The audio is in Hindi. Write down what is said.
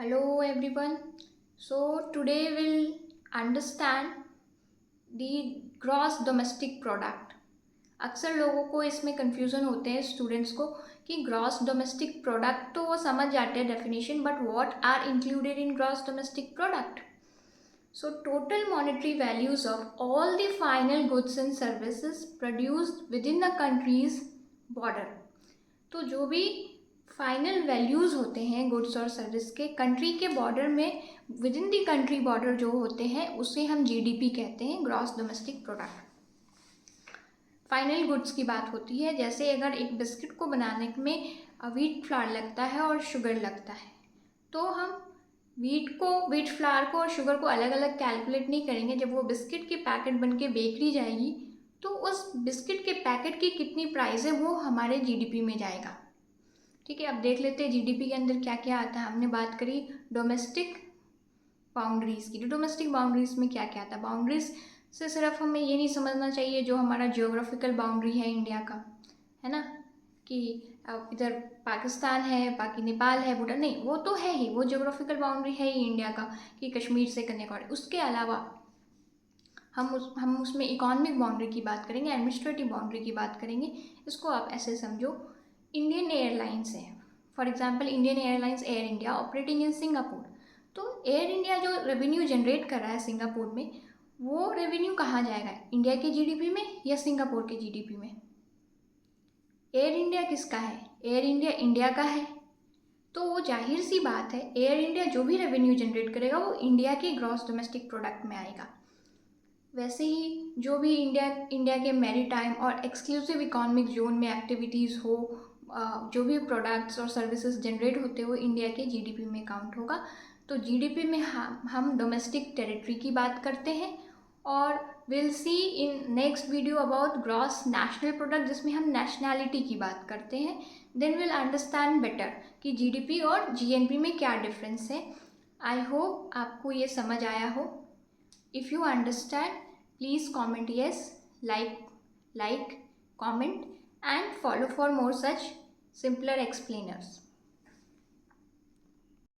Hello everyone. So today we'll understand the gross domestic product. अक्सर लोगों को इसमें कंफ्यूजन होते हैं स्टूडेंट्स को कि ग्रॉस डोमेस्टिक प्रोडक्ट तो वो समझ जाते हैं definition, but what are included in gross domestic product. So total monetary values of all the final goods and services produced within the country's border. तो जो भी फाइनल वैल्यूज़ होते हैं गुड्स और सर्विस के कंट्री के बॉर्डर में, with in the country border जो होते हैं उसे हम जीडीपी कहते हैं, gross domestic product. Final goods की बात होती है, जैसे अगर एक बिस्किट को बनाने में व्हीट फ्लावर लगता है और शुगर लगता है, तो हम व्हीट फ्लावर को और शुगर को अलग अलग कैलकुलेट नहीं करेंगे. जब वो बिस्किट की पैकेट बन के बेकरी जाएगी तो उस बिस्किट के पैकेट की कितनी प्राइस है वो हमारे जीडीपी में जाएगा. ठीक है, अब देख लेते हैं जीडीपी के अंदर क्या क्या आता है. हमने बात करी डोमेस्टिक बाउंड्रीज़ की. डोमेस्टिक बाउंड्रीज़ में क्या क्या आता है? बाउंड्रीज़ से सिर्फ हमें ये नहीं समझना चाहिए जो हमारा जियोग्राफिकल बाउंड्री है इंडिया का, है ना, कि इधर पाकिस्तान है, बाकी नेपाल है, भूटान, नहीं, वो तो है ही, वो जियोग्राफिकल बाउंड्री है ही इंडिया का कि कश्मीर से कन्याकुमारी. उसके अलावा हम उसमें इकोनॉमिक बाउंड्री की बात करेंगे, एडमिनिस्ट्रेटिव बाउंड्री की बात करेंगे. इसको आप ऐसे समझो, इंडियन एयरलाइंस है, for example Indian airlines air India operating in Singapore. तो एयर इंडिया जो रेवेन्यू जनरेट कर रहा है सिंगापुर में, वो रेवेन्यू कहाँ जाएगा? इंडिया के जीडीपी में या सिंगापुर के जीडीपी में? एयर इंडिया किसका है? एयर इंडिया इंडिया का है. तो वो जाहिर सी बात है, एयर इंडिया जो भी रेवेन्यू जनरेट करेगा वो इंडिया के ग्रॉस डोमेस्टिक प्रोडक्ट में आएगा. वैसे ही जो भी इंडिया के मैरीटाइम और एक्सक्लूसिव इकोनॉमिक जोन में एक्टिविटीज़ हो, जो भी प्रोडक्ट्स और सर्विसेज जनरेट होते हैं वो इंडिया के जीडीपी में काउंट होगा. तो जीडीपी में हम डोमेस्टिक टेरिटरी की बात करते हैं. और will see in next video about gross national product, जिसमें हम नेशनैलिटी की बात करते हैं. देन विल अंडरस्टैंड बेटर कि जीडीपी और जीएनपी में क्या डिफरेंस है. आई होप आपको ये समझ आया हो. If you understand, please comment yes, like, comment and follow for more such simpler explainers.